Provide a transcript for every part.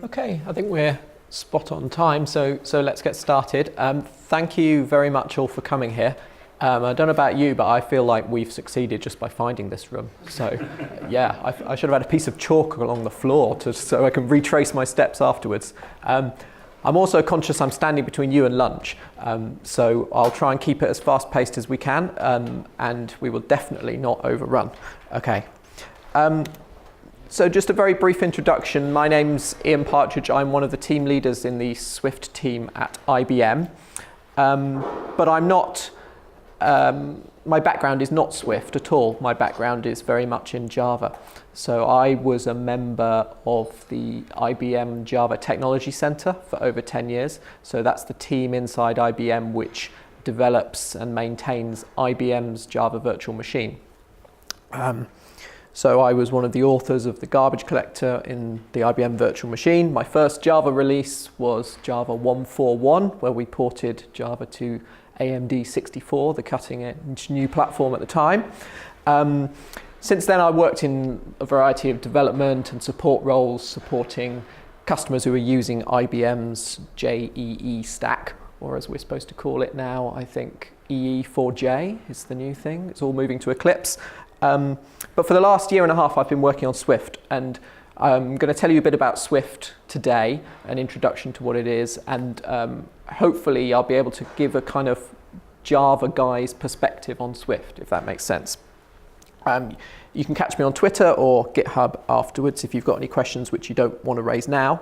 Okay, I think we're spot on time, so let's get started. Thank you very much all for coming here. I don't know about you, but I feel like we've succeeded just by finding this room. So yeah, I should have had a piece of chalk along the floor so I can retrace my steps afterwards. I'm also conscious I'm standing between you and lunch, so I'll try and keep it as fast-paced as we can, and we will definitely not overrun. Okay. So just a very brief introduction. My name's Ian Partridge. I'm one of the team leaders in the Swift team at IBM. But I'm not, my background is not Swift at all. My background is very much in Java. So I was a member of the IBM Java Technology Center for over 10 years. So that's the team inside IBM which develops and maintains IBM's Java virtual machine. So I was one of the authors of the garbage collector in the IBM virtual machine. My first Java release was Java 141, where we ported Java to AMD 64, the cutting-edge new platform at the time. Since then, I worked in a variety of development and support roles, supporting customers who are using IBM's JEE stack, or as we're supposed to call it now, I think EE4J is the new thing. It's all moving to Eclipse. But for the last year and a half, I've been working on Swift, and I'm going to tell you a bit about Swift today, an introduction to what it is, and hopefully I'll be able to give a kind of Java guy's perspective on Swift, if that makes sense. You can catch me on Twitter or GitHub afterwards if you've got any questions which you don't want to raise now.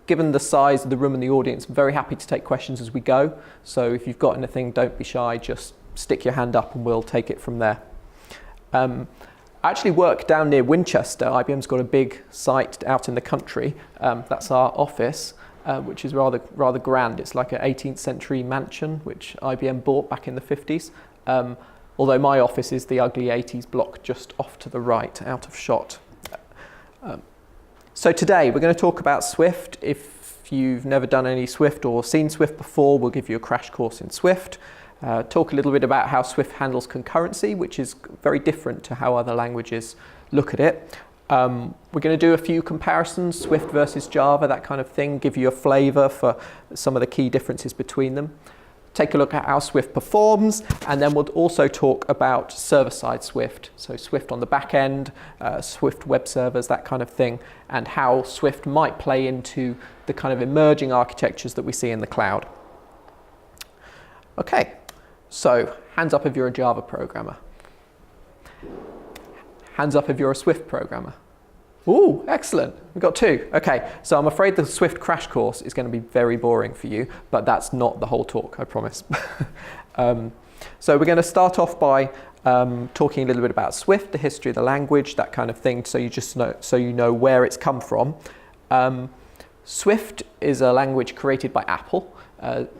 Given the size of the room and the audience, I'm very happy to take questions as we go. So if you've got anything, don't be shy, just stick your hand up and we'll take it from there. I actually work down near Winchester. IBM's got a big site out in the country. That's our office, which is rather grand. It's like an 18th century mansion, which IBM bought back in the 50s. Although my office is the ugly 80s block just off to the right, out of shot. So today we're going to talk about Swift. If you've never done any Swift or seen Swift before, we'll give you a crash course in Swift. Talk a little bit about how Swift handles concurrency, which is very different to how other languages look at it. We're going to do a few comparisons, Swift versus Java, that kind of thing, give you a flavor for some of the key differences between them. Take a look at how Swift performs, and then we'll also talk about server-side Swift, so Swift on the back end, Swift web servers, that kind of thing, and how Swift might play into the kind of emerging architectures that we see in the cloud. Okay. So, hands up if you're a Java programmer. Hands up if you're a Swift programmer. Ooh, excellent. We've got two. Okay, so I'm afraid the Swift crash course is going to be very boring for you, but that's not the whole talk, I promise. So we're going to start off by talking a little bit about Swift, the history of the language, that kind of thing, so you know where it's come from. Swift is a language created by Apple.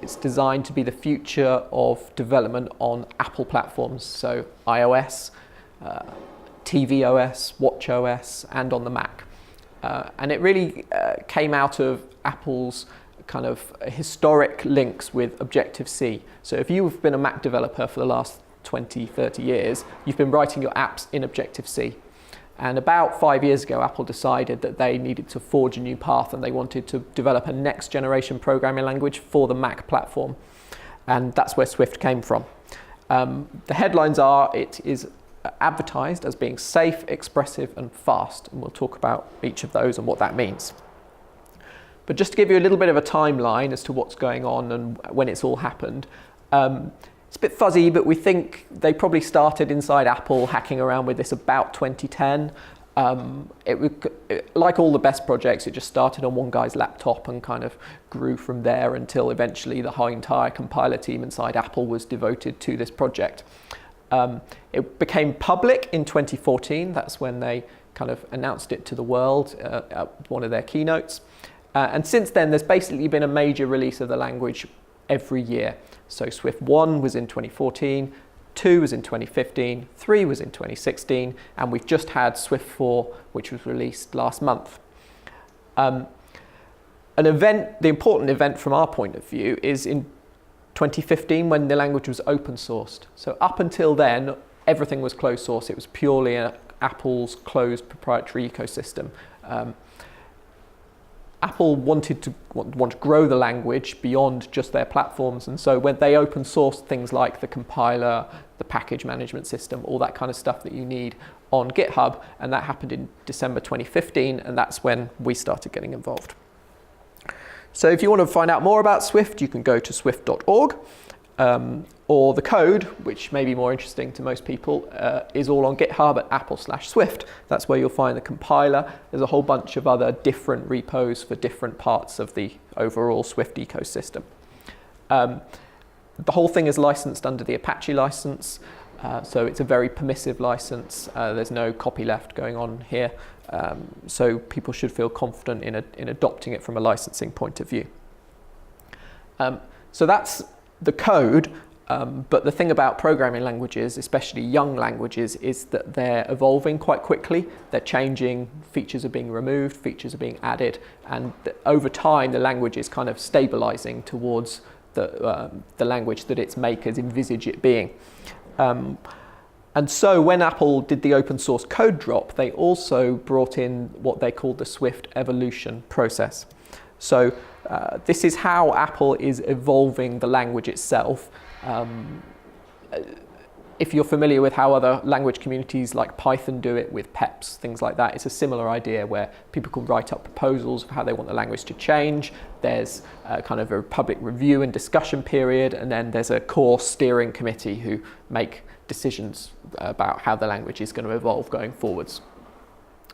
It's designed to be the future of development on Apple platforms, so iOS, tvOS, watchOS, and on the Mac. And it really came out of Apple's kind of historic links with Objective-C. So if you've been a Mac developer for the last 20, 30 years, you've been writing your apps in Objective-C. And about 5 years ago, Apple decided that they needed to forge a new path and they wanted to develop a next generation programming language for the Mac platform. And that's where Swift came from. The headlines are, it is advertised as being safe, expressive, and fast. And we'll talk about each of those and what that means. But just to give you a little bit of a timeline as to what's going on and when it's all happened, it's a bit fuzzy, but we think they probably started inside Apple hacking around with this about 2010. Like all the best projects, it just started on one guy's laptop and kind of grew from there until eventually the whole entire compiler team inside Apple was devoted to this project. It became public in 2014. That's when they kind of announced it to the world at one of their keynotes. And since then, there's basically been a major release of the language every year. So Swift 1 was in 2014, 2 was in 2015, 3 was in 2016, and we've just had Swift 4, which was released last month. The important event from our point of view is in 2015 when the language was open sourced. So up until then, everything was closed source. It was purely Apple's closed proprietary ecosystem. Apple wanted to grow the language beyond just their platforms, and so when they open sourced things like the compiler, the package management system, all that kind of stuff that you need on GitHub, and that happened in December 2015, and that's when we started getting involved. So if you want to find out more about Swift, you can go to swift.org, or the code, which may be more interesting to most people, is all on GitHub at apple/Swift. That's where you'll find the compiler. There's a whole bunch of other different repos for different parts of the overall Swift ecosystem. The whole thing is licensed under the Apache license, so it's a very permissive license. There's no copyleft going on here, so people should feel confident in adopting it from a licensing point of view. So that's the code. But the thing about programming languages, especially young languages, is that they're evolving quite quickly. They're changing, features are being removed, features are being added, and over time the language is kind of stabilizing towards the language that its makers envisage it being. And so when Apple did the open source code drop, they also brought in what they called the Swift evolution process. So this is how Apple is evolving the language itself. If you're familiar with how other language communities like Python do it with PEPs, things like that, it's a similar idea where people can write up proposals of how they want the language to change. There's kind of a public review and discussion period, and then there's a core steering committee who make decisions about how the language is going to evolve going forwards.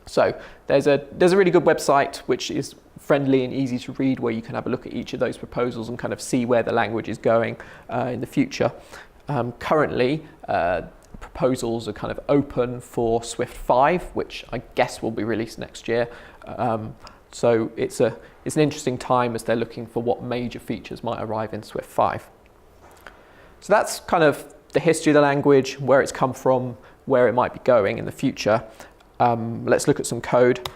So there's a really good website which is friendly and easy to read, where you can have a look at each of those proposals and kind of see where the language is going in the future. Currently, proposals are kind of open for Swift 5, which I guess will be released next year. So it's an interesting time as they're looking for what major features might arrive in Swift 5. So that's kind of the history of the language, where it's come from, where it might be going in the future. Let's look at some code.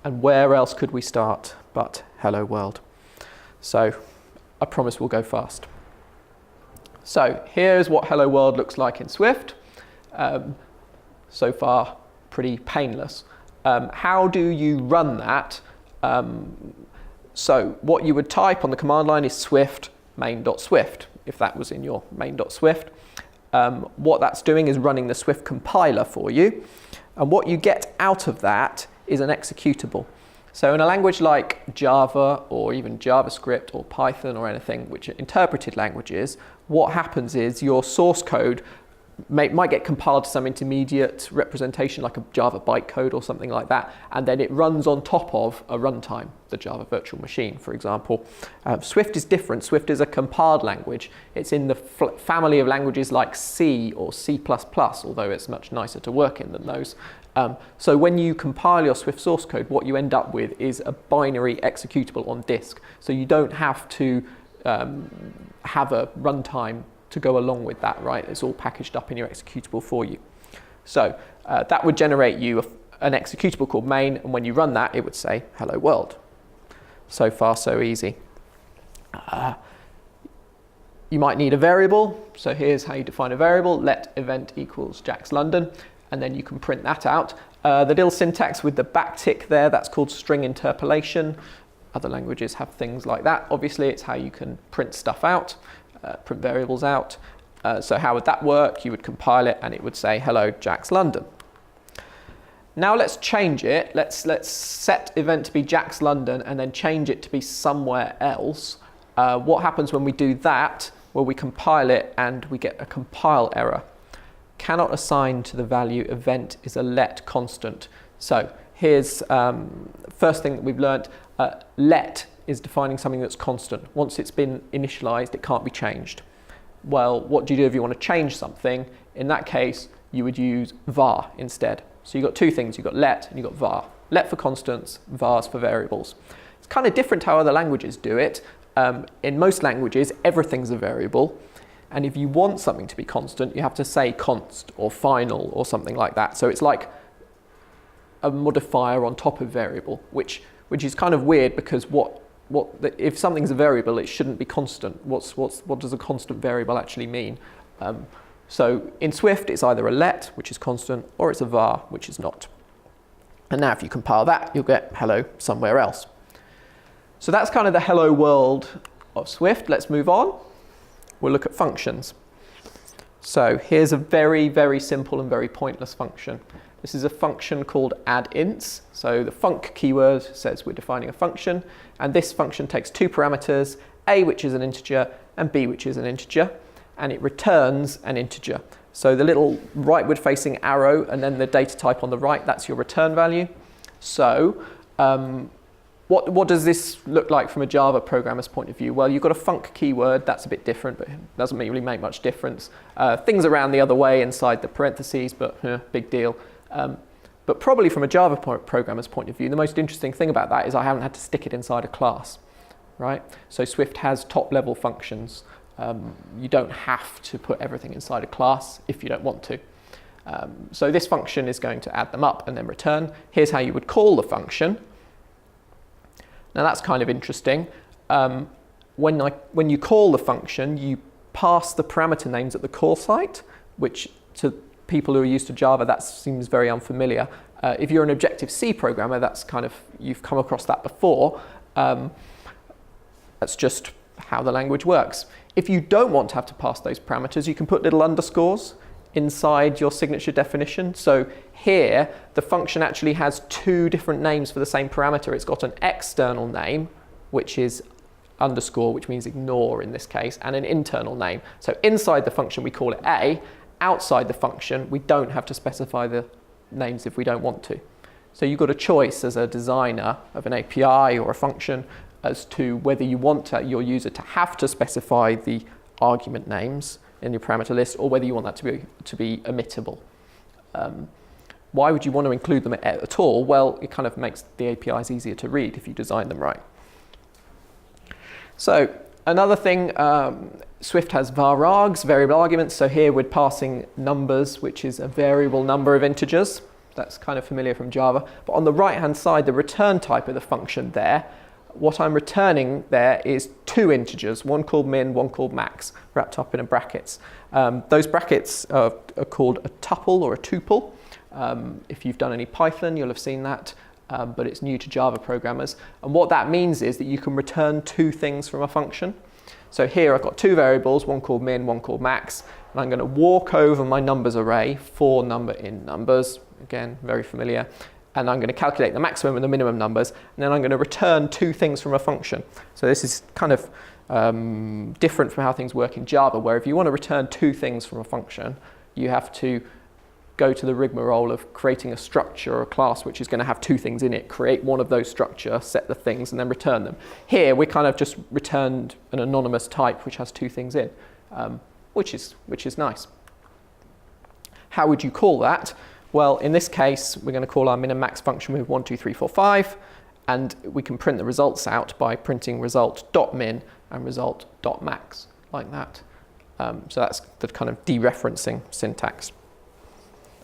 And where else could we start but hello world? So I promise we'll go fast. So here's what hello world looks like in Swift. So far, pretty painless. How do you run that? So what you would type on the command line is swift main.swift, if that was in your main.swift. What that's doing is running the Swift compiler for you. And what you get out of that is an executable. So in a language like Java or even JavaScript or Python or anything, which are interpreted languages, what happens is your source code might get compiled to some intermediate representation like a Java bytecode or something like that, and then it runs on top of a runtime, the Java virtual machine, for example. Swift is different. Swift is a compiled language. It's in the family of languages like C or C++, although it's much nicer to work in than those. So when you compile your Swift source code, what you end up with is a binary executable on disk. So you don't have to have a runtime to go along with that, right? It's all packaged up in your executable for you. So that would generate you an executable called main, and when you run that, it would say hello world. So far, so easy. You might need a variable. So here's how you define a variable. Let event equals JAX London, and then you can print that out. The little syntax with the backtick there, that's called string interpolation. Other languages have things like that. Obviously, it's how you can print stuff out. Print variables out. So how would that work? You would compile it and it would say hello JAX London. Now let's change it. Let's set event to be JAX London and then change it to be somewhere else. What happens when we do that? Well, we compile it and we get a compile error. Cannot assign to the value event is a let constant. So here's first thing that we've learned. Let is defining something that's constant. Once it's been initialized, it can't be changed. Well, what do you do if you want to change something? In that case, you would use var instead. So you've got two things. You've got let and you've got var. Let for constants, vars for variables. It's kind of different how other languages do it. In most languages, everything's a variable. And if you want something to be constant, you have to say const or final or something like that. So it's like a modifier on top of variable, which is kind of weird because if something's a variable, it shouldn't be constant. What does a constant variable actually mean? So in Swift, it's either a let, which is constant, or it's a var, which is not. And now if you compile that, you'll get hello somewhere else. So that's kind of the hello world of Swift. Let's move on. We'll look at functions. So here's a very, very simple and very pointless function. This is a function called addInts. So the func keyword says we're defining a function, and this function takes two parameters, a which is an integer and b which is an integer, and it returns an integer. So the little rightward facing arrow and then the data type on the right, that's your return value. So what does this look like from a Java programmer's point of view? Well, you've got a func keyword, that's a bit different, but it doesn't really make much difference. Things around the other way inside the parentheses, but big deal. But probably from a Java programmer's point of view, the most interesting thing about that is I haven't had to stick it inside a class, right? So Swift has top-level functions. You don't have to put everything inside a class if you don't want to. So this function is going to add them up and then return. Here's how you would call the function. Now that's kind of interesting. When you call the function, you pass the parameter names at the call site, which to people who are used to Java, that seems very unfamiliar. If you're an Objective-C programmer, that's kind of, you've come across that before. That's just how the language works. If you don't want to have to pass those parameters, you can put little underscores inside your signature definition. So here, the function actually has two different names for the same parameter. It's got an external name, which is underscore, which means ignore in this case, and an internal name. So inside the function, we call it A. Outside the function, we don't have to specify the names if we don't want to. So you've got a choice as a designer of an API or a function as to whether you want your user to have to specify the argument names in your parameter list, or whether you want that to be omittable. Why would you want to include them at all? Well, it kind of makes the APIs easier to read if you design them right. So another thing, Swift has varargs, variable arguments. So here we're passing numbers, which is a variable number of integers. That's kind of familiar from Java. But on the right-hand side, the return type of the function there, what I'm returning there is two integers, one called min, one called max, wrapped up in brackets. Those brackets are called a tuple or a tuple. If you've done any Python, you'll have seen that, but it's new to Java programmers. And what that means is that you can return two things from a function. So here I've got two variables, one called min, one called max, and I'm going to walk over my numbers array for number in numbers, again, very familiar. And I'm going to calculate the maximum and the minimum numbers, and then I'm going to return two things from a function. So this is kind of different from how things work in Java, where if you want to return two things from a function, you have to go to the rigmarole of creating a structure or a class which is going to have two things in it, create one of those structure, set the things, and then return them. Here, we kind of just returned an anonymous type which has two things in, which is nice. How would you call that? Well, in this case, we're going to call our min and max function with 1, 2, 3, 4, 5, and we can print the results out by printing result.min and result.max, like that. So that's the kind of dereferencing syntax.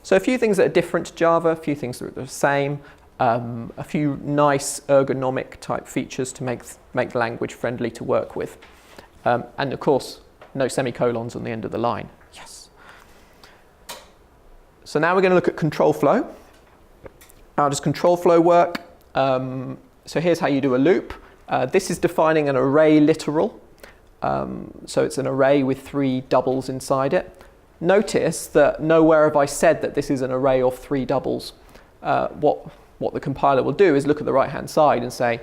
So a few things that are different to Java, a few things that are the same, a few nice ergonomic type features to make the language friendly to work with. And of course, no semicolons on the end of the line. Yes. So now we're going to look at control flow. How does control flow work? So here's how you do a loop. This is defining an array literal. So it's an array with 3 doubles inside it. Notice that nowhere have I said that this is an array of 3 doubles. What the compiler will do is look at the right-hand side and say,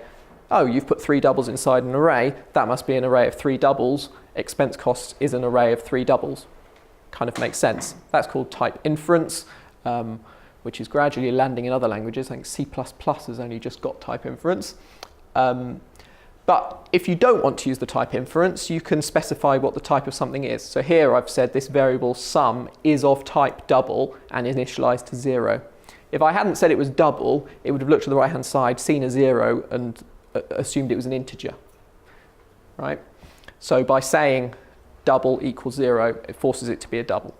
oh, you've put 3 doubles inside an array. That must be an array of 3 doubles. Expense costs is an array of 3 doubles. Kind of makes sense. That's called type inference, which is gradually landing in other languages. I think C++ has only just got type inference. But if you don't want to use the type inference, you can specify what the type of something is. So here I've said this variable sum is of type double and initialized to 0. If I hadn't said it was double, it would have looked to the right-hand side, seen a 0, and assumed it was an integer, right? So by saying double equals 0, it forces it to be a double.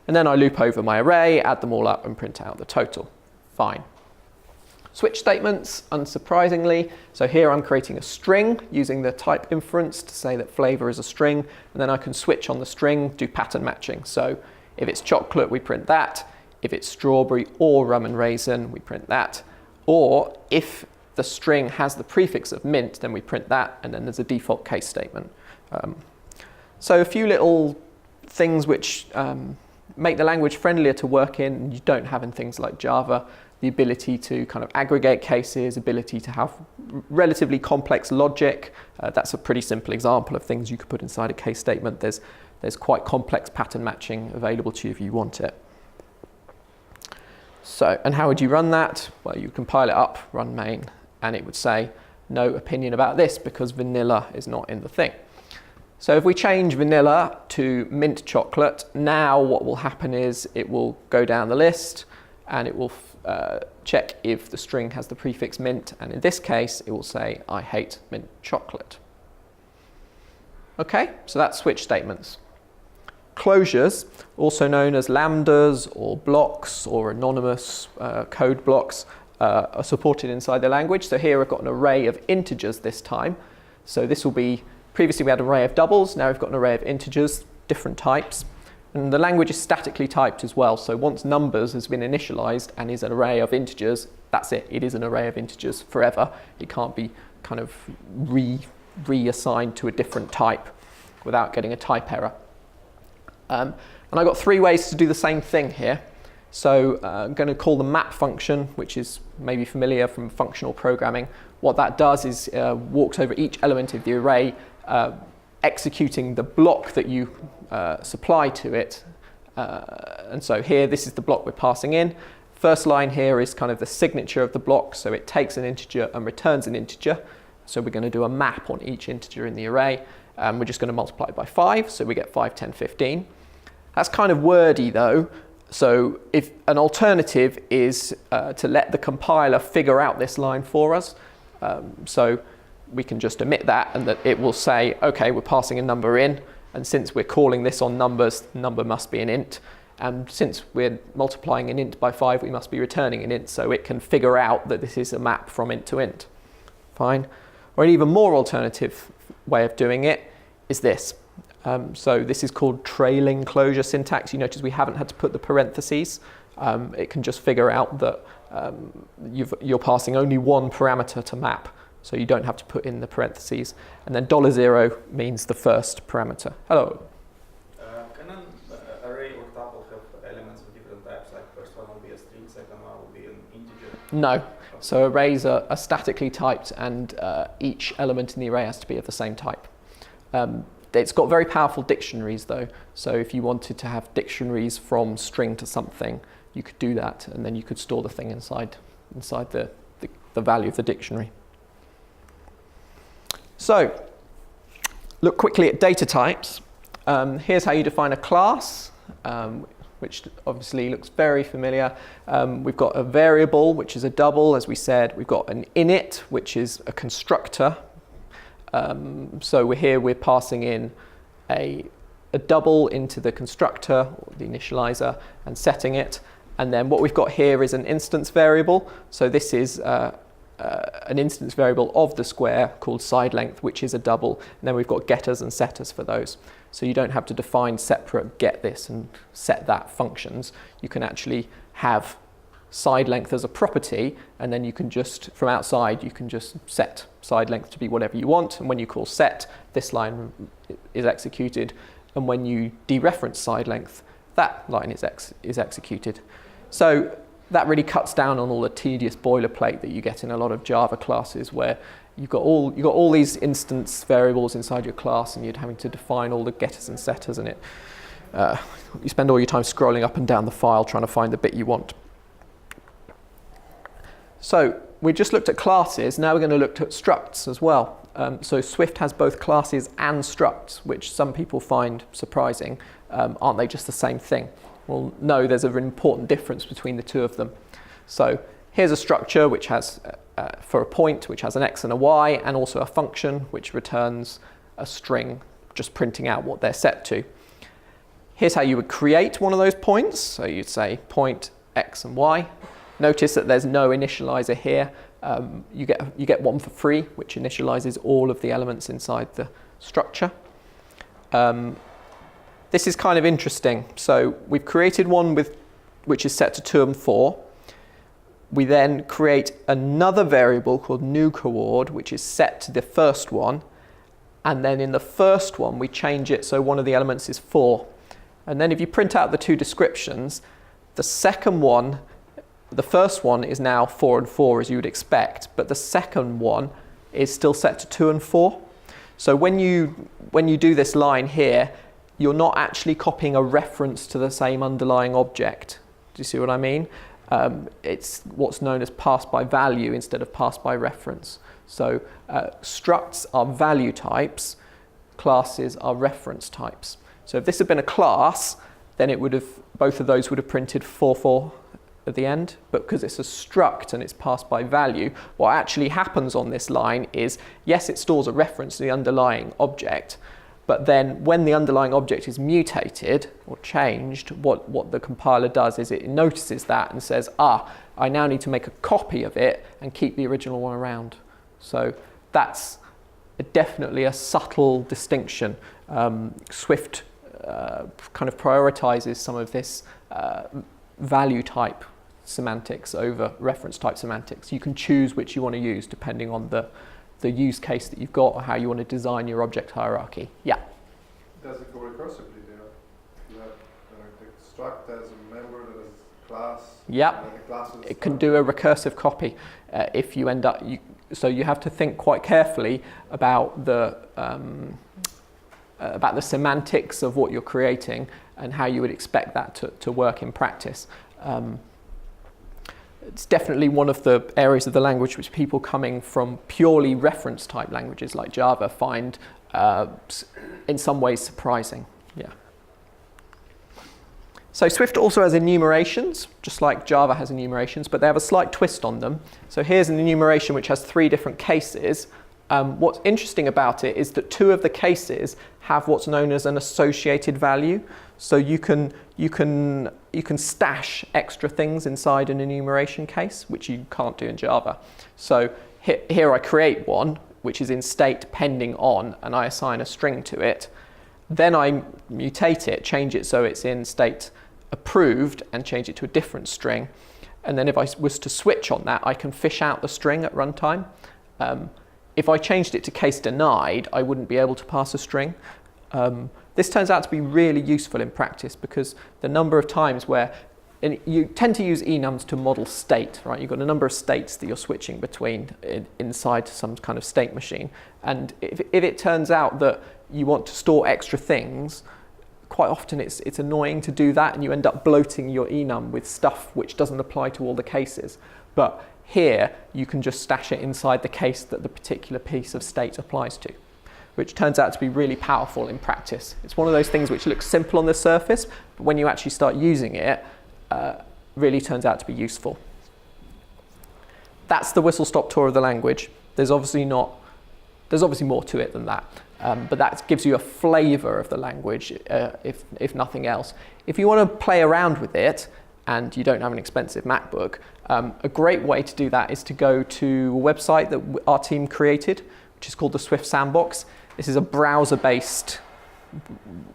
And then I loop over my array, add them all up, and print out the total. Fine. Switch statements, unsurprisingly. So here I'm creating a string using the type inference to say that flavor is a string, and then I can switch on the string, do pattern matching. So If it's chocolate, we print that. If it's strawberry or rum and raisin, we print that. Or if the string has the prefix of mint, then we print that, and then there's a default case statement. So a few little things which make the language friendlier to work in, you don't have in things like Java. The ability to kind of aggregate cases, ability to have relatively complex logic. That's a pretty simple example of things you could put inside a case statement. There's quite complex pattern matching available to you if you want it. So, and how would you run that? Well, you compile it up, run main, and it would say no opinion about this because vanilla is not in the thing. So if we change vanilla to mint chocolate, now what will happen is it will go down the list and it will check if the string has the prefix mint, and in this case it will say I hate mint chocolate. Okay, so that's switch statements. Closures, also known as lambdas or blocks or anonymous code blocks, are supported inside the language. So here I've got an array of integers this time. So this will be, previously we had an array of doubles, now we've got an array of integers, different types. And the language is statically typed as well. So once numbers has been initialized and is an array of integers, that's it. It is an array of integers forever. It can't be kind of reassigned to a different type without getting a type error. And I've got three ways to do the same thing here. So I'm going to call the map function, which is maybe familiar from functional programming. What that does is walks over each element of the array, executing the block that you supply to it. And so here, this is the block we're passing in. First line here is kind of the signature of the block, so it takes an integer and returns an integer. So we're going to do a map on each integer in the array. We're just going to multiply it by 5, so we get 5, 10, 15. That's kind of wordy though. So if an alternative is to let the compiler figure out this line for us. So we can just omit that, and that it will say, okay, we're passing a number in, and since we're calling this on numbers, the number must be an int. And since we're multiplying an int by 5, we must be returning an int, so it can figure out that this is a map from int to int. Fine. Or an even more alternative way of doing it is this. So this is called trailing closure syntax. You notice we haven't had to put the parentheses. It can just figure out that you're passing only one parameter to map, so you don't have to put in the parentheses. And then $0 means the first parameter. Hello. Can an array or tuple have elements of different types, like first one will be a string, second one will be an integer? No. So arrays are statically typed, and each element in the array has to be of the same type. It's got very powerful dictionaries though, so if you wanted to have dictionaries from string to something, you could do that, and then you could store the thing inside the value of the dictionary. So, look quickly at data types. Here's how you define a class, which obviously looks very familiar. We've got a variable, which is a double, as we said. We've got an init, which is a constructor. So we're passing in a double into the constructor, or the initializer, and setting it. And then what we've got here is an instance variable. So this is an instance variable of the square called side length, which is a double. And then we've got getters and setters for those. So you don't have to define separate get this and set that functions. You can actually have side length as a property, and then you can just, from outside, you can just set side length to be whatever you want. And when you call set, this line is executed. And when you dereference side length, that line is executed. So that really cuts down on all the tedious boilerplate that you get in a lot of Java classes, where you've got all these instance variables inside your class, and you're having to define all the getters and setters, and you spend all your time scrolling up and down the file trying to find the bit you want. So we just looked at classes. Now we're going to look at structs as well. So Swift has both classes and structs, which some people find surprising. Aren't they just the same thing? Well, no, there's an important difference between the two of them. So here's a structure which has, for a point, which has an x and a y, and also a function which returns a string, just printing out what they're set to. Here's how you would create one of those points. So you'd say point x and y. Notice that there's no initializer here. You get one for free, which initializes all of the elements inside the structure. this is kind of interesting. So we've created one which is set to 2 and 4. We then create another variable called new coord, which is set to the first one. And then in the first one, we change it so one of the elements is 4. And then if you print out the 2 descriptions, the second one, the first one is now 4 and 4 as you would expect, but the second one is still set to 2 and 4. So when you do this line here, you're not actually copying a reference to the same underlying object. Do you see what I mean? It's what's known as pass by value instead of pass by reference. So structs are value types, classes are reference types. So if this had been a class, then both of those would have printed 4, 4 at the end. But because it's a struct and it's passed by value, what actually happens on this line is, yes, it stores a reference to the underlying object, but then when the underlying object is mutated or changed, what the compiler does is it notices that and says, I now need to make a copy of it and keep the original one around. So that's definitely a subtle distinction. Swift kind of prioritizes some of this value type semantics over reference type semantics. You can choose which you want to use depending on the use case that you've got or how you want to design your object hierarchy. Yeah? Does it go recursively there? You have the struct as a member that is class? Yep. It can do a recursive copy if you end up... So you have to think quite carefully about the semantics of what you're creating and how you would expect that to work in practice. It's definitely one of the areas of the language which people coming from purely reference type languages like Java find in some ways surprising. Yeah. So Swift also has enumerations, just like Java has enumerations, but they have a slight twist on them. So here's an enumeration which has 3 different cases. What's interesting about it is that 2 of the cases have what's known as an associated value. So you can stash extra things inside an enumeration case, which you can't do in Java. So here I create one, which is in state pending on, and I assign a string to it. Then I mutate it, change it so it's in state approved, and change it to a different string. And then if I was to switch on that, I can fish out the string at runtime. If I changed it to case denied, I wouldn't be able to pass a string. This turns out to be really useful in practice because the number of times where you tend to use enums to model state, right? You've got a number of states that you're switching between inside some kind of state machine. And if it turns out that you want to store extra things, quite often it's annoying to do that and you end up bloating your enum with stuff which doesn't apply to all the cases. But here, you can just stash it inside the case that the particular piece of state applies to, which turns out to be really powerful in practice. It's one of those things which looks simple on the surface, but when you actually start using it, really turns out to be useful. That's the whistle-stop tour of the language. There's obviously more to it than that, but that gives you a flavor of the language, if nothing else. If you want to play around with it, and you don't have an expensive MacBook, a great way to do that is to go to a website that our team created, which is called the Swift Sandbox. This is a browser-based,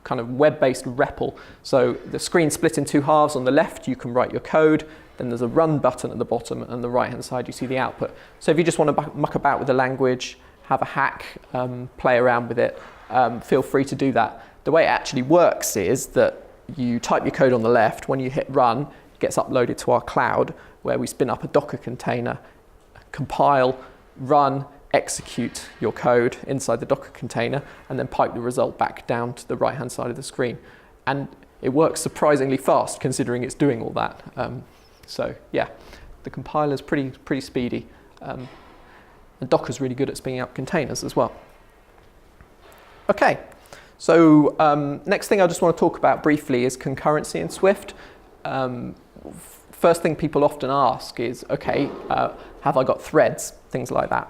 kind of web-based REPL. So the screen's split in 2 halves. On the left, you can write your code. Then there's a run button at the bottom, and on the right-hand side, you see the output. So if you just want to muck about with the language, have a hack, play around with it, feel free to do that. The way it actually works is that you type your code on the left. When you hit run, it gets uploaded to our cloud, where we spin up a Docker container, compile, run, execute your code inside the Docker container, and then pipe the result back down to the right-hand side of the screen. And it works surprisingly fast, considering it's doing all that. So yeah, the compiler's pretty speedy. And Docker's really good at spinning up containers as well. Okay, so next thing I just want to talk about briefly is concurrency in Swift. First thing people often ask is, okay, have I got threads, things like that.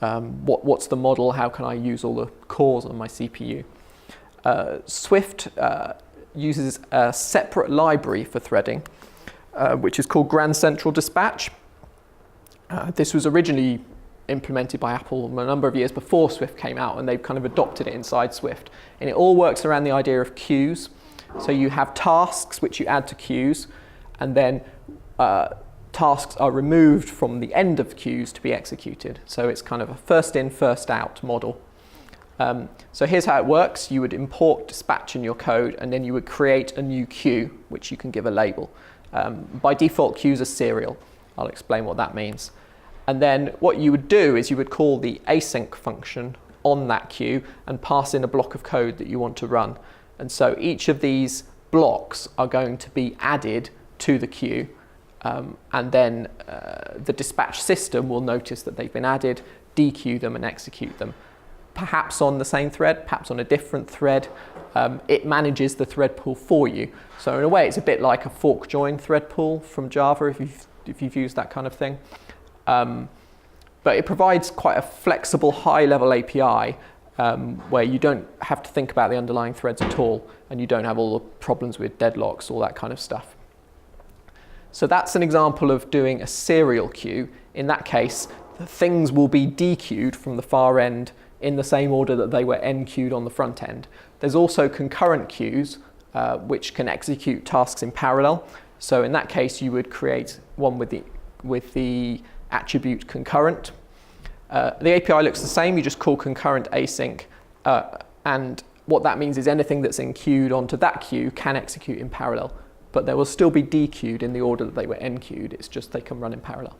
What's the model? How can I use all the cores on my CPU? Swift uses a separate library for threading, which is called Grand Central Dispatch. This was originally implemented by Apple a number of years before Swift came out, and they've kind of adopted it inside Swift. And it all works around the idea of queues. So you have tasks which you add to queues, and then tasks are removed from the end of queues to be executed. So it's kind of a first in, first out model. So here's how it works. You would import dispatch in your code, and then you would create a new queue, which you can give a label. By default, queues are serial. I'll explain what that means. And then what you would do is you would call the async function on that queue and pass in a block of code that you want to run. And so each of these blocks are going to be added to the queue. And then the dispatch system will notice that they've been added, dequeue them and execute them. Perhaps on the same thread, perhaps on a different thread. It manages the thread pool for you. So in a way, it's a bit like a fork join thread pool from Java, if you've used that kind of thing. But it provides quite a flexible, high-level API where you don't have to think about the underlying threads at all, and you don't have all the problems with deadlocks, all that kind of stuff. So that's an example of doing a serial queue. In that case, the things will be dequeued from the far end in the same order that they were enqueued on the front end. There's also concurrent queues, which can execute tasks in parallel. So in that case, you would create one with the attribute concurrent. The API looks the same. You just call concurrent async. And what that means is anything that's enqueued onto that queue can execute in parallel. But they will still be dequeued in the order that they were enqueued. It's just they can run in parallel.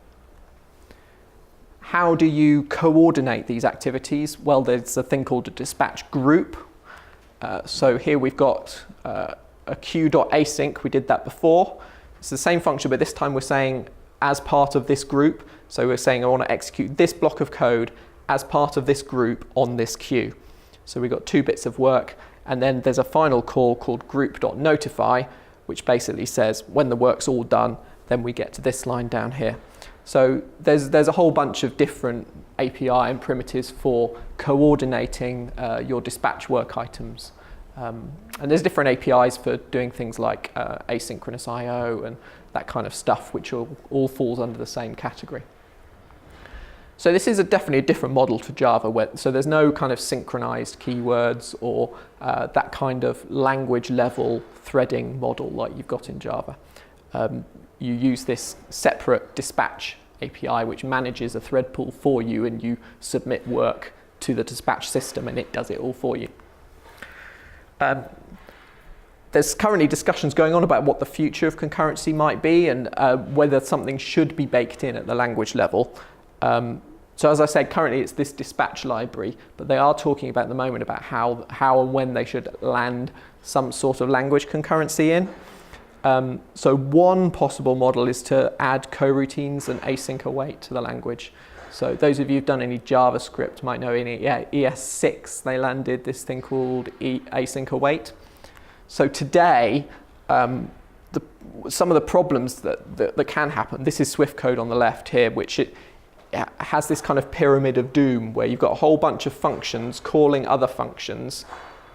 How do you coordinate these activities? Well, there's a thing called a dispatch group. So here we've got a queue.async. We did that before. It's the same function, but this time we're saying as part of this group. So we're saying I want to execute this block of code as part of this group on this queue. So we've got 2 bits of work. And then there's a final call called group.notify, which basically says when the work's all done, then we get to this line down here. So there's a whole bunch of different API and primitives for coordinating your dispatch work items. And there's different APIs for doing things like asynchronous I/O and that kind of stuff, which all falls under the same category. So this is definitely a different model to Java. So there's no kind of synchronized keywords or that kind of language level threading model like you've got in Java. You use this separate dispatch API, which manages a thread pool for you, and you submit work to the dispatch system, and it does it all for you. There's currently discussions going on about what the future of concurrency might be and whether something should be baked in at the language level. So as I said, currently it's this dispatch library, but they are talking about at the moment about how and when they should land some sort of language concurrency in. So one possible model is to add coroutines and async await to the language. So those of you who've done any JavaScript might know in ES6 they landed this thing called async await. So today, some of the problems that can happen, this is Swift code on the left here, which it has this kind of pyramid of doom where you've got a whole bunch of functions calling other functions.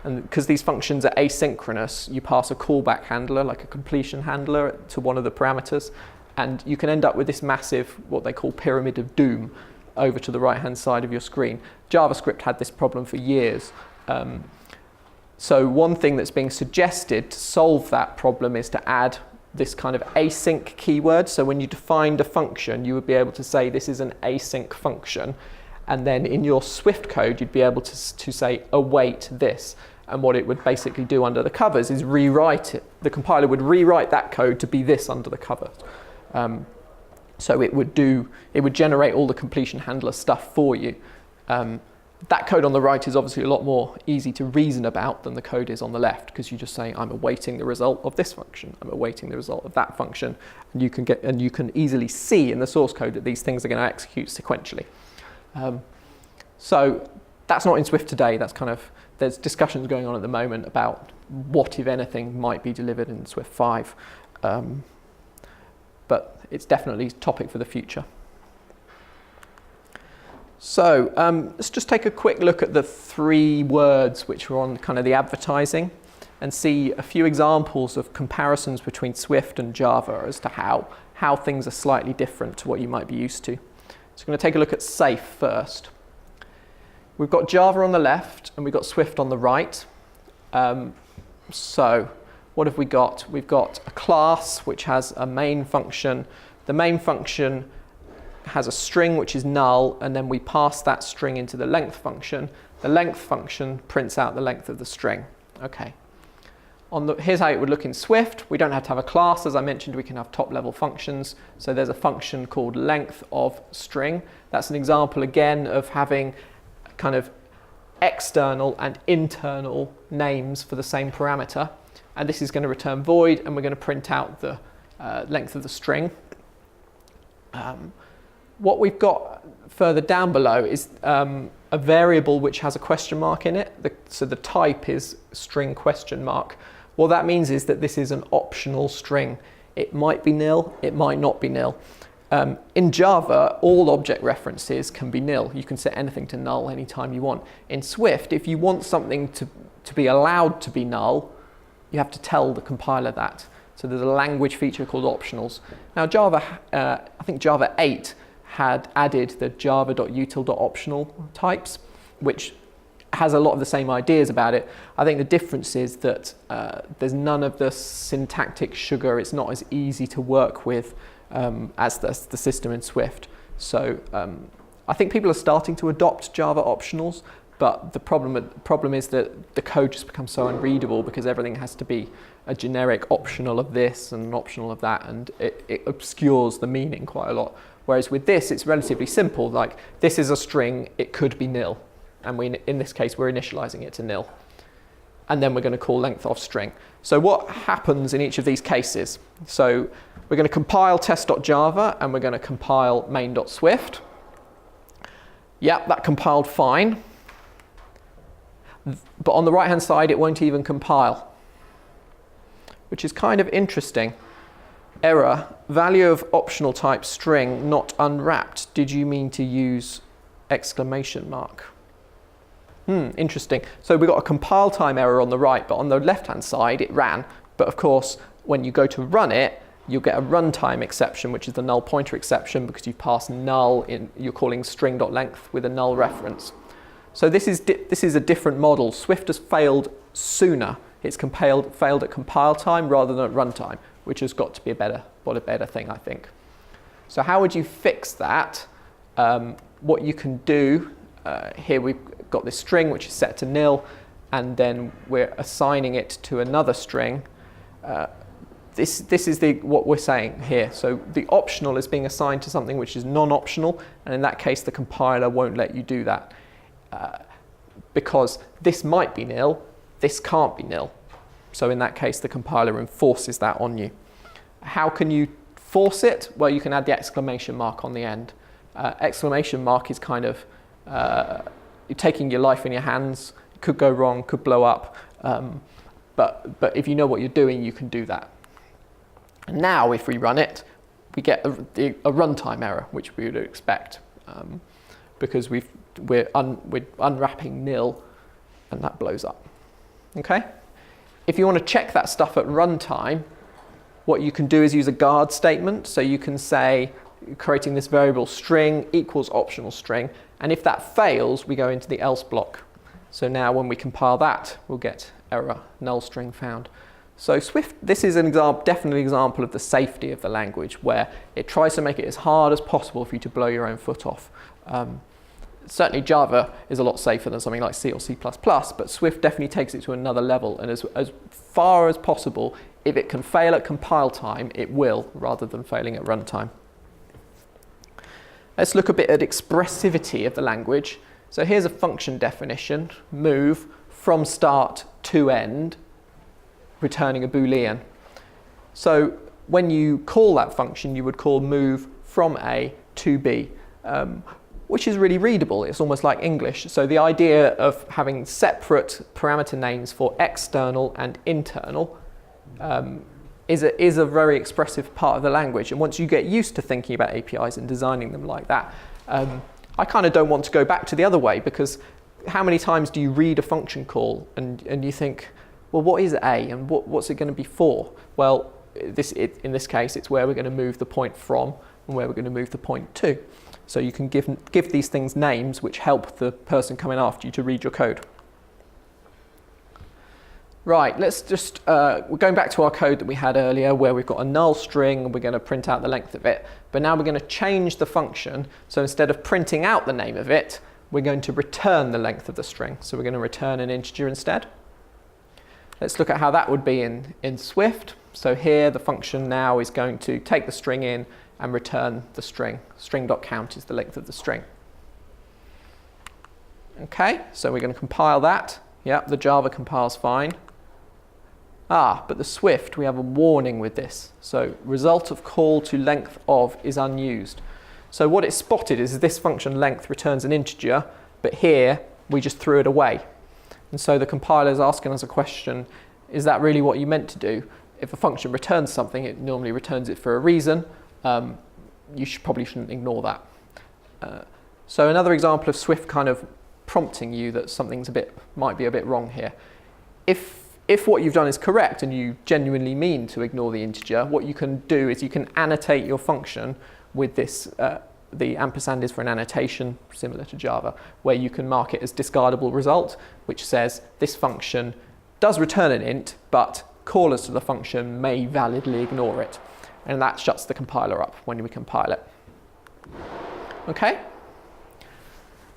And because these functions are asynchronous, you pass a callback handler, like a completion handler, to one of the parameters. And you can end up with this massive, what they call pyramid of doom, over to the right-hand side of your screen. JavaScript had this problem for years. So one thing that's being suggested to solve that problem is to add this kind of async keyword. So when you defined a function, you would be able to say this is an async function. And then in your Swift code, you'd be able to say await this. And what it would basically do under the covers is rewrite it. The compiler would rewrite that code to be this under the covers. So it would generate all the completion handler stuff for you. That code on the right is obviously a lot more easy to reason about than the code is on the left, because you just say, I'm awaiting the result of this function, I'm awaiting the result of that function, and you can easily see in the source code that these things are going to execute sequentially. So that's not in Swift today. There's discussions going on at the moment about what, if anything, might be delivered in Swift 5. But it's definitely a topic for the future. So let's just take a quick look at the 3 words which were on kind of the advertising and see a few examples of comparisons between Swift and Java as to how things are slightly different to what you might be used to. So I'm going to take a look at safe first. We've got Java on the left and we've got Swift on the right. So what have we got? We've got a class which has a main function. The main function has a string which is null, and then we pass that string into the length function. The length function prints out the length of the string. Okay. Here's how it would look in Swift. We don't have to have a class. As I mentioned, we can have top-level functions. So there's a function called length of string. That's an example, again, of having kind of external and internal names for the same parameter. And this is going to return void, and we're going to print out the length of the string. What we've got further down below is a variable which has a question mark in it. So the type is string question mark. What that means is that this is an optional string. It might be nil, it might not be nil. In Java, all object references can be nil. You can set anything to null anytime you want. In Swift, if you want something to be allowed to be null, you have to tell the compiler that. So there's a language feature called optionals. Now Java, I think Java 8 had added the java.util.optional types, which has a lot of the same ideas about it. I think the difference is that there's none of the syntactic sugar. It's not as easy to work with as the system in Swift. So I think people are starting to adopt Java optionals, but the problem is that the code just becomes so unreadable because everything has to be a generic optional of this and an optional of that, and it obscures the meaning quite a lot. Whereas with this, it's relatively simple. Like, this is a string, it could be nil. And in this case, we're initializing it to nil. And then we're going to call length of string. So what happens in each of these cases? So we're going to compile test.java, and we're going to compile main.swift. Yep, that compiled fine. But on the right-hand side, it won't even compile, which is kind of interesting. Error, value of optional type string not unwrapped. Did you mean to use exclamation mark? Interesting. So we got a compile time error on the right, but on the left-hand side, it ran. But of course, when you go to run it, you'll get a runtime exception, which is the null pointer exception, because you've passed null in, you're calling string.length with a null reference. So this is a different model. Swift has failed sooner. It's failed at compile time rather than at runtime, which has got to be a better thing, I think. So how would you fix that? What you can do, here we've got this string which is set to nil, and then we're assigning it to another string. This is what we're saying here. So the optional is being assigned to something which is non-optional, and in that case the compiler won't let you do that. Because this might be nil, this can't be nil. So in that case, the compiler enforces that on you. How can you force it? Well, you can add the exclamation mark on the end. Exclamation mark is kind of you're taking your life in your hands. It could go wrong, could blow up. But if you know what you're doing, you can do that. And now, if we run it, we get a runtime error, which we would expect, because we're unwrapping nil, and that blows up. Okay? If you want to check that stuff at runtime, what you can do is use a guard statement. So you can say, creating this variable string equals optional string, and if that fails, we go into the else block. So now when we compile that, we'll get error, null string found. So Swift, this is an example, definitely an example of the safety of the language, where it tries to make it as hard as possible for you to blow your own foot off. Certainly Java is a lot safer than something like C or C++, but Swift definitely takes it to another level, and as far as possible, if it can fail at compile time, it will, rather than failing at runtime. Let's look a bit at expressivity of the language. So here's a function definition, move from start to end, returning a Boolean. So when you call that function, you would call move from A to B, which is really readable. It's almost like English. So the idea of having separate parameter names for external and internal is a very expressive part of the language. And once you get used to thinking about APIs and designing them like that, I kind of don't want to go back to the other way, because how many times do you read a function call and you think, well, what is A and what's it going to be for? Well, in this case, it's where we're going to move the point from and where we're going to move the point to. So you can give these things names which help the person coming after you to read your code. Right, let's just, we're going back to our code that we had earlier where we've got a null string and we're going to print out the length of it. But now we're going to change the function. So instead of printing out the name of it, we're going to return the length of the string. So we're going to return an integer instead. Let's look at how that would be in Swift. So here the function now is going to take the string in and return the string. String.count is the length of the string. Okay, so we're going to compile that. Yep, the Java compiles fine. But the Swift, we have a warning with this. So result of call to length of is unused. So what it spotted is this function length returns an integer, but here we just threw it away. And so the compiler is asking us a question, is that really what you meant to do? If a function returns something, it normally returns it for a reason. You probably shouldn't ignore that. So another example of Swift kind of prompting you that something's might be a bit wrong here. If what you've done is correct and you genuinely mean to ignore the integer, what you can do is you can annotate your function with this, the ampersand is for an annotation, similar to Java, where you can mark it as discardable result, which says this function does return an int, but callers to the function may validly ignore it. And that shuts the compiler up when we compile it. Okay?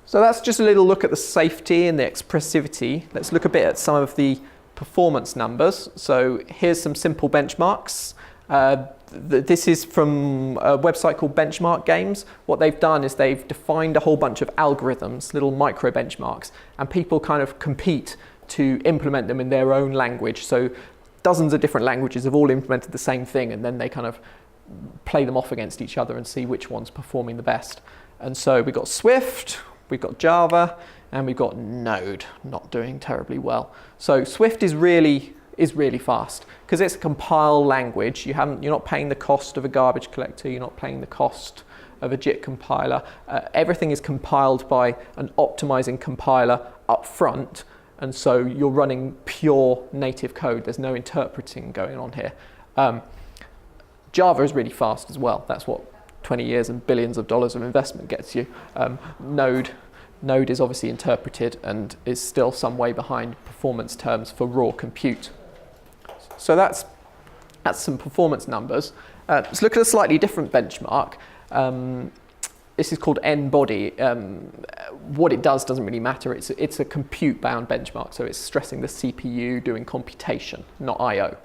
So that's just a little look at the safety and the expressivity. Let's look a bit at some of the performance numbers. So here's some simple benchmarks. This is from a website called Benchmark Games. What they've done is they've defined a whole bunch of algorithms, little micro benchmarks, and people kind of compete to implement them in their own language. So dozens of different languages have all implemented the same thing, and then they kind of play them off against each other and see which one's performing the best. And so we've got Swift, we've got Java, and we've got Node not doing terribly well. So Swift is really fast because it's a compile language. You're not paying the cost of a garbage collector. You're not paying the cost of a JIT compiler. Everything is compiled by an optimizing compiler up front, and so you're running pure native code. There's no interpreting going on here. Java is really fast as well. That's what 20 years and billions of dollars of investment gets you. Node is obviously interpreted and is still some way behind performance terms for raw compute. So that's some performance numbers. Let's look at a slightly different benchmark. This is called N-body. What it does doesn't really matter. It's a compute-bound benchmark, so it's stressing the CPU doing computation, not I/O.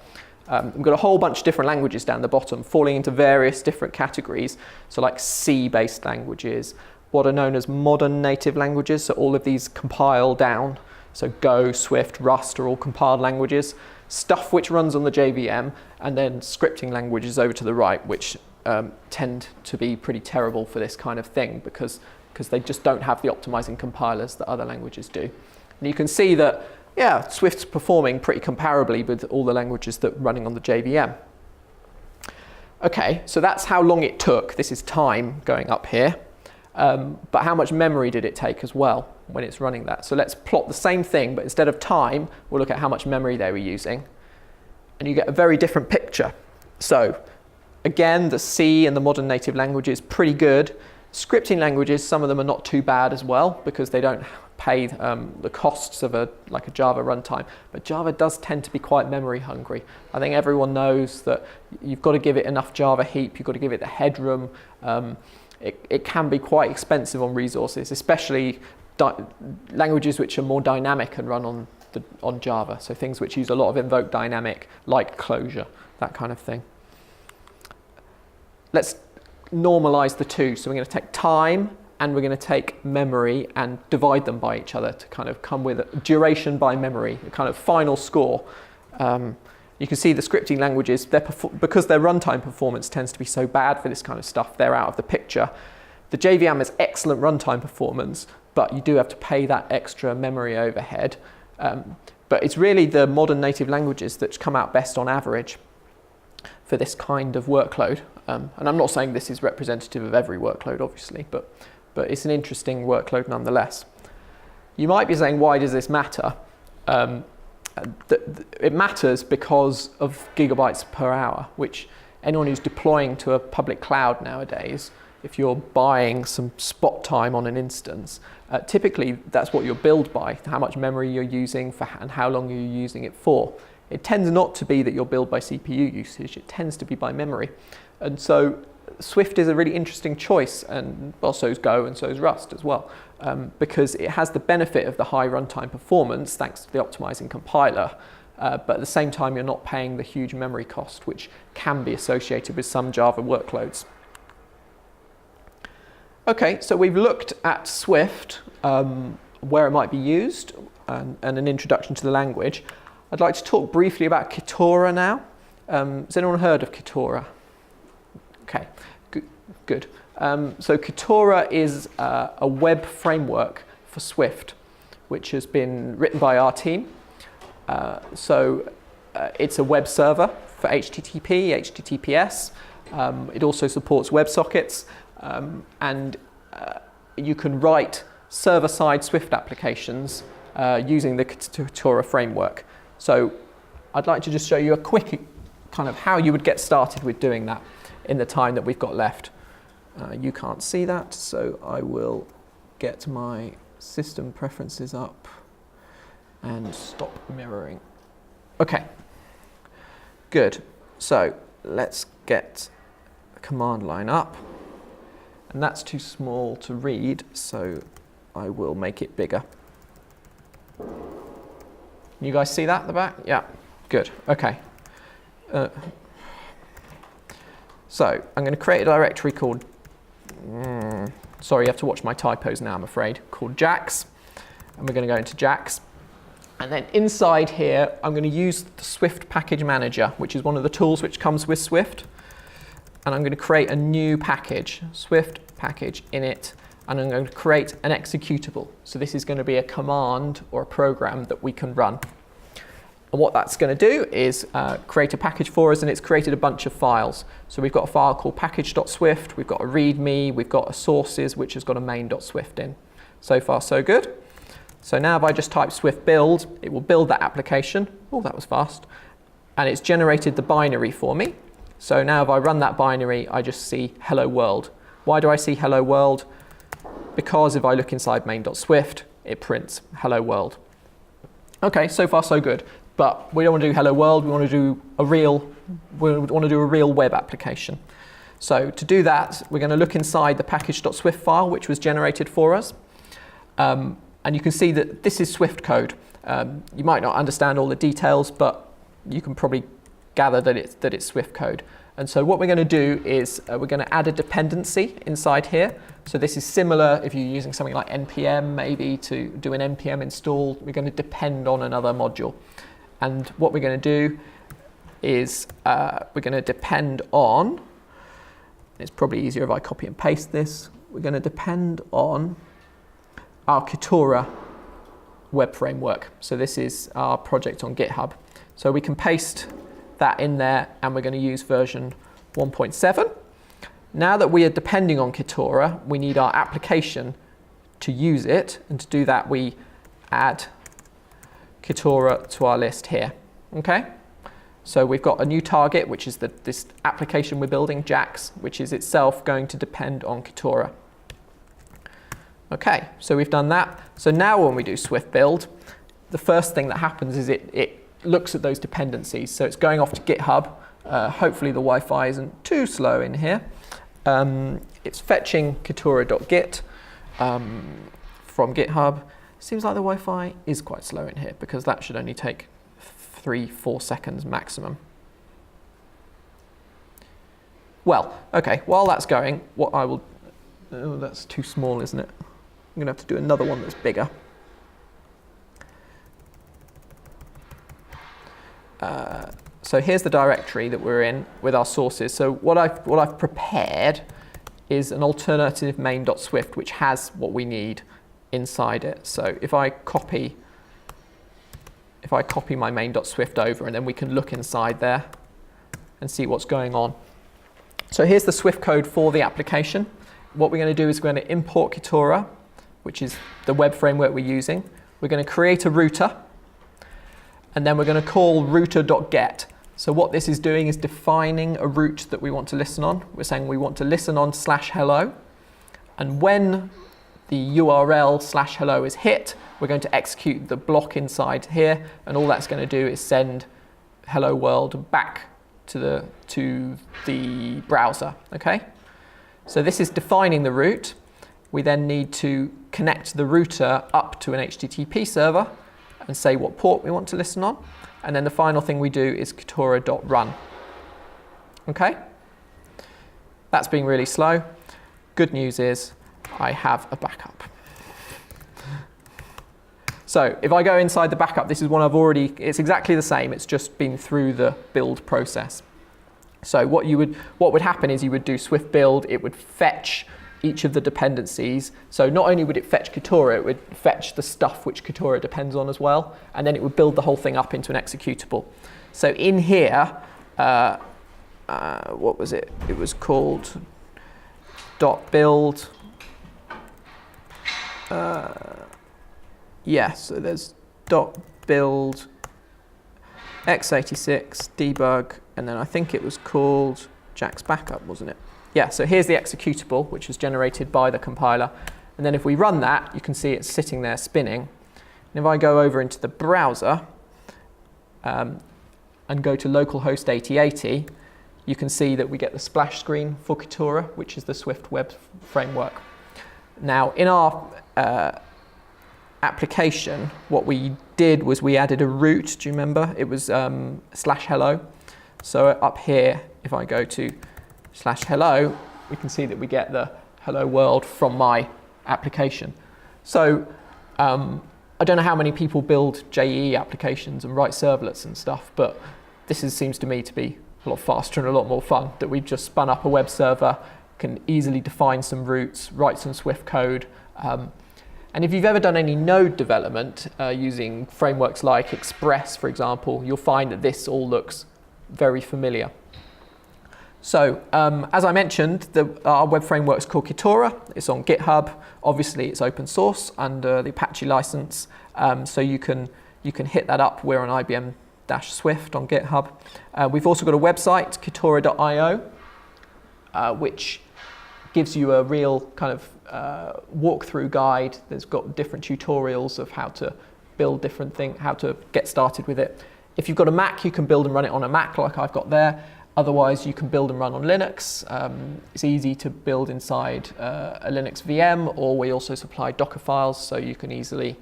We've got a whole bunch of different languages down the bottom, falling into various different categories. So like C-based languages, what are known as modern native languages. So all of these compile down. So Go, Swift, Rust are all compiled languages. Stuff which runs on the JVM, and then scripting languages over to the right, which tend to be pretty terrible for this kind of thing because they just don't have the optimizing compilers that other languages do. And you can see that, yeah, Swift's performing pretty comparably with all the languages that are running on the JVM. Okay, so that's how long it took. This is time going up here. But how much memory did it take as well when it's running that? So let's plot the same thing, but instead of time, we'll look at how much memory they were using. And you get a very different picture. So again, the C and the modern native languages, pretty good. Scripting languages, some of them are not too bad as well because they don't pay the costs of a Java runtime. But Java does tend to be quite memory hungry. I think everyone knows that you've got to give it enough Java heap, you've got to give it the headroom. It can be quite expensive on resources, especially languages which are more dynamic and run on Java. So things which use a lot of invoke dynamic, like closure, that kind of thing. Let's normalize the two. So we're going to take time and we're going to take memory and divide them by each other to kind of come with a duration by memory, a kind of final score. You can see the scripting languages, because their runtime performance tends to be so bad for this kind of stuff, they're out of the picture. The JVM has excellent runtime performance, but you do have to pay that extra memory overhead. But it's really the modern native languages that come out best on average for this kind of workload. And I'm not saying this is representative of every workload, obviously, but it's an interesting workload nonetheless. You might be saying, why does this matter? It matters because of gigabytes per hour, which anyone who's deploying to a public cloud nowadays if you're buying some spot time on an instance, typically that's what you're billed by, how much memory you're using and how long you're using it for. It tends not to be that you're billed by CPU usage, it tends to be by memory. And so Swift is a really interesting choice, and well, so is Go and so is Rust as well, because it has the benefit of the high runtime performance thanks to the optimizing compiler, but at the same time you're not paying the huge memory cost which can be associated with some Java workloads. Okay, so we've looked at Swift, where it might be used, and an introduction to the language. I'd like to talk briefly about Cattura now. Has anyone heard of Cattura? Okay, good. So Cattura is a web framework for Swift, which has been written by our team. It's a web server for HTTP, HTTPS. It also supports WebSockets, and you can write server-side Swift applications using the Cattura framework. So I'd like to just show you a quick kind of how you would get started with doing that in the time that we've got left. You can't see that, so I will get my system preferences up and stop mirroring. Okay, good. So let's get the command line up. And that's too small to read, so I will make it bigger. You guys see that at the back? Yeah, good, okay. So I'm going to create a directory called, sorry, you have to watch my typos now, I'm afraid, called JAX. And we're going to go into JAX. And then inside here, I'm going to use the Swift package manager, which is one of the tools which comes with Swift. And I'm going to create a new package, Swift package init, and I'm going to create an executable. So this is going to be a command or a program that we can run. And what that's going to do is create a package for us, and it's created a bunch of files. So we've got a file called package.swift, we've got a readme, we've got a sources, which has got a main.swift in. So far, so good. So now if I just type swift build, it will build that application. Oh, that was fast. And it's generated the binary for me. So now if I run that binary, I just see hello world. Why do I see hello world? Because if I look inside main.swift, it prints hello world. Okay, so far so good. But we don't want to do hello world, we want to do a real web application. So to do that, we're going to look inside the package.swift file, which was generated for us. And you can see that this is Swift code. You might not understand all the details, but you can probably gather that it's Swift code. And so what we're going to do is we're going to add a dependency inside here. So this is similar if you're using something like npm, maybe to do an npm install. We're going to depend on another module. And what we're going to do is we're going to depend on, it's probably easier if I copy and paste this, we're going to depend on our Cattura web framework. So this is our project on GitHub. So we can paste that in there, and we're going to use version 1.7. Now that we are depending on Cattura, we need our application to use it, and to do that we add Cattura to our list here. Okay? So we've got a new target, which is this application we're building, JAX, which is itself going to depend on Cattura. Okay, so we've done that. So now when we do Swift build, the first thing that happens is it looks at those dependencies. So it's going off to GitHub. Hopefully the Wi-Fi isn't too slow in here. It's fetching cattura.git from GitHub. Seems like the Wi-Fi is quite slow in here, because that should only take 3-4 seconds maximum. Well, okay, while that's going, what I will, oh, that's too small, isn't it? I'm going to have to do another one that's bigger. So here's the directory that we're in with our sources. So what I've prepared is an alternative main.swift, which has what we need inside it. So if I copy my main.swift over, and then we can look inside there and see what's going on. So here's the Swift code for the application. What we're going to do is we're going to import Cattura, which is the web framework we're using. We're going to create a router, and then we're going to call router.get. So what this is doing is defining a route that we want to listen on. We're saying we want to listen on /hello, and when the URL /hello is hit, we're going to execute the block inside here, and all that's going to do is send hello world back to the browser. Okay, so this is defining the route. We then need to connect the router up to an HTTP server and say what port we want to listen on. And then the final thing we do is Cattura.run. Okay? That's being really slow. Good news is I have a backup. So if I go inside the backup, this is one I've already, it's exactly the same, it's just been through the build process. So what would happen is you would do Swift build, it would fetch each of the dependencies. So not only would it fetch Cattura, it would fetch the stuff which Cattura depends on as well, and then it would build the whole thing up into an executable. So in here, what was it? It was called .build. Yeah, so there's .build x86 debug, and then I think it was called JAX backup, wasn't it? Yeah, so here's the executable, which was generated by the compiler. And then if we run that, you can see it's sitting there spinning. And if I go over into the browser and go to localhost 8080, you can see that we get the splash screen for Cattura, which is the Swift web framework. Now, in our application, what we did was we added a route. Do you remember? It was /hello. So up here, if I go to /hello, we can see that we get the hello world from my application. So I don't know how many people build JEE applications and write servlets and stuff, but this seems to me to be a lot faster and a lot more fun, that we've just spun up a web server, can easily define some routes, write some Swift code. And if you've ever done any node development using frameworks like Express, for example, you'll find that this all looks very familiar. So as I mentioned, our web framework is called Cattura. It's on GitHub. Obviously, it's open source under the Apache license. So you can hit that up. We're on IBM-Swift on GitHub. We've also got a website, Cattura.io, which gives you a real kind of walkthrough guide. There's got different tutorials of how to build different things, how to get started with it. If you've got a Mac, you can build and run it on a Mac like I've got there. Otherwise, you can build and run on Linux. It's easy to build inside a Linux VM, or we also supply Docker files, so you can easily,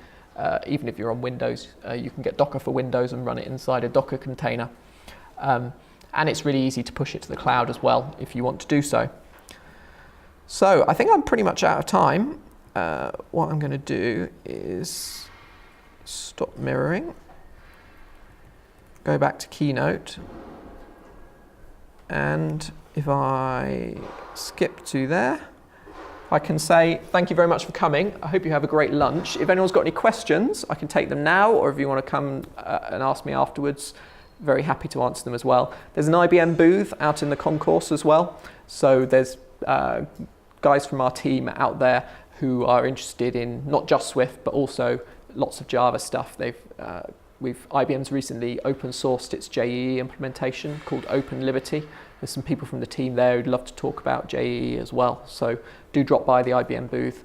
even if you're on Windows, you can get Docker for Windows and run it inside a Docker container. And it's really easy to push it to the cloud as well, if you want to do so. So I think I'm pretty much out of time. What I'm going to do is stop mirroring, go back to Keynote, and if I skip to there, I can say thank you very much for coming. I hope you have a great lunch. If anyone's got any questions, I can take them now, or if you want to come and ask me afterwards, very happy to answer them as well. There's an IBM booth out in the concourse as well. So there's guys from our team out there who are interested in not just Swift, but also lots of Java stuff. IBM's recently open sourced its JEE implementation called Open Liberty. There's some people from the team there who'd love to talk about JEE as well. So do drop by the IBM booth.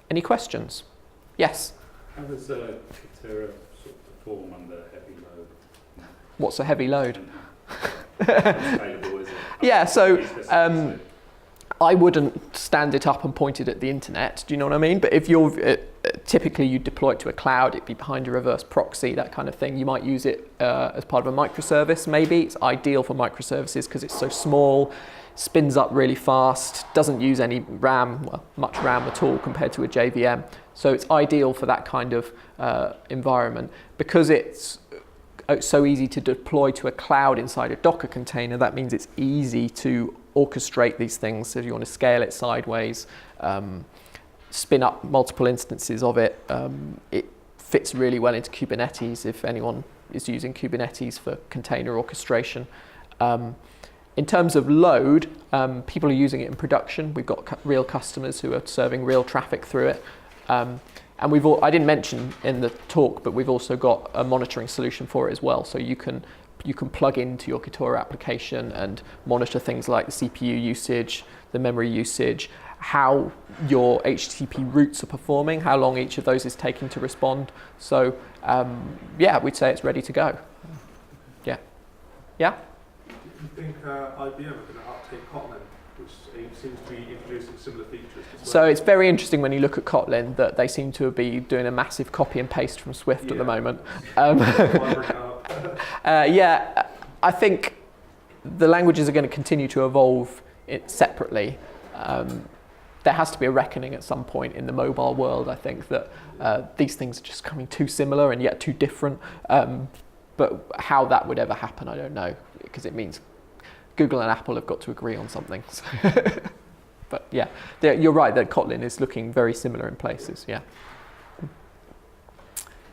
Any questions? Yes? How does Cattura sort of perform under heavy load? What's a heavy load? How scalable is it? Yeah, so I wouldn't stand it up and point it at the internet. Do you know what I mean? But if you're typically you deploy it to a cloud, it'd be behind a reverse proxy, that kind of thing. You might use it as part of a microservice. Maybe it's ideal for microservices because it's so small, spins up really fast, doesn't use any RAM, well, much RAM at all compared to a JVM. So it's ideal for that kind of environment. Because it's so easy to deploy to a cloud inside a Docker container, that means it's easy to orchestrate these things. So if you want to scale it sideways, spin up multiple instances of it, it fits really well into Kubernetes if anyone is using Kubernetes for container orchestration. In terms of load, people are using it in production. We've got real customers who are serving real traffic through it. And I didn't mention in the talk, but we've also got a monitoring solution for it as well. So you can you can plug into your Cattura application and monitor things like the CPU usage, the memory usage, how your HTTP routes are performing, how long each of those is taking to respond. So yeah, we'd say it's ready to go. Yeah. Yeah? Do you think IBM are going to uptake Kotlin, which seems to be introducing similar features as well? So it's very interesting when you look at Kotlin that they seem to be doing a massive copy and paste from Swift at the moment. Yeah, I think the languages are going to continue to evolve separately. There has to be a reckoning at some point in the mobile world. I think that these things are just coming too similar and yet too different. But how that would ever happen, I don't know, because it means Google and Apple have got to agree on something. But yeah, you're right that Kotlin is looking very similar in places. Yeah.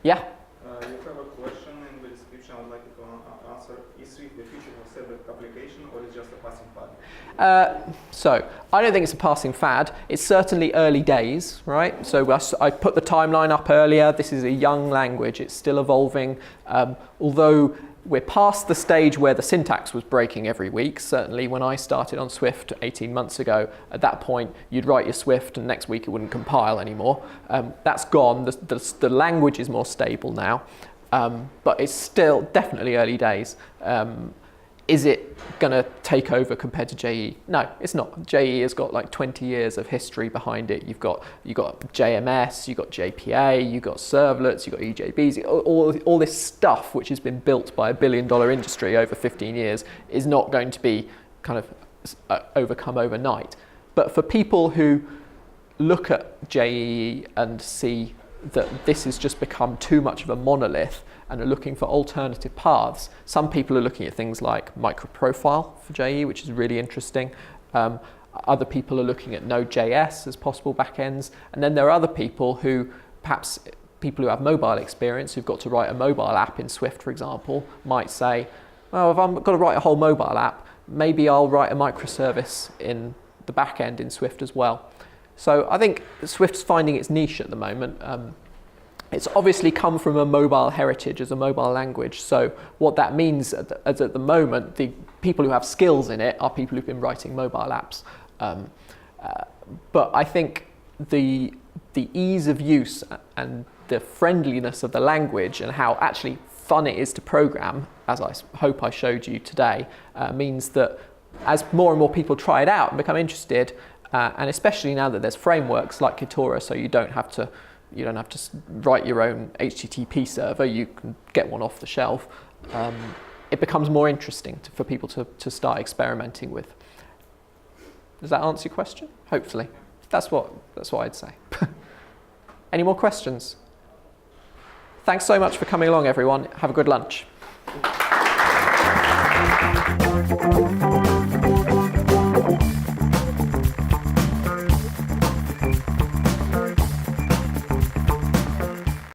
Yeah. You have a question in the description I would like you to answer. Is Swift the future of server application or is it just a passing fad? So I don't think it's a passing fad. It's certainly early days, right? So I put the timeline up earlier. This is a young language. It's still evolving. Although we're past the stage where the syntax was breaking every week. Certainly when I started on Swift 18 months ago, at that point, you'd write your Swift and next week it wouldn't compile anymore. That's gone. The language is more stable now, but it's still definitely early days. Is it going to take over compared to JE? No, it's not. JE has got like 20 years of history behind it. You've got JMS, you've got JPA, you've got servlets, you've got EJBs. All this stuff which has been built by $1 billion industry over 15 years is not going to be kind of overcome overnight. But for people who look at JE and see that this has just become too much of a monolith and are looking for alternative paths. Some people are looking at things like microprofile for JE, which is really interesting. Other people are looking at Node.js as possible backends. And then there are other people who, perhaps people who have mobile experience, who've got to write a mobile app in Swift, for example, might say, well, if I've got to write a whole mobile app, maybe I'll write a microservice in the backend in Swift as well. So I think Swift's finding its niche at the moment. It's obviously come from a mobile heritage as a mobile language. So what that means at the moment, the people who have skills in it are people who've been writing mobile apps. But I think the ease of use and the friendliness of the language and how actually fun it is to program, as I hope I showed you today, means that as more and more people try it out and become interested, and especially now that there's frameworks like Cattura, so you don't have to write your own HTTP server, you can get one off the shelf. It becomes more interesting for people to start experimenting with. Does that answer your question? Hopefully. That's what I'd say. Any more questions? Thanks so much for coming along, everyone. Have a good lunch.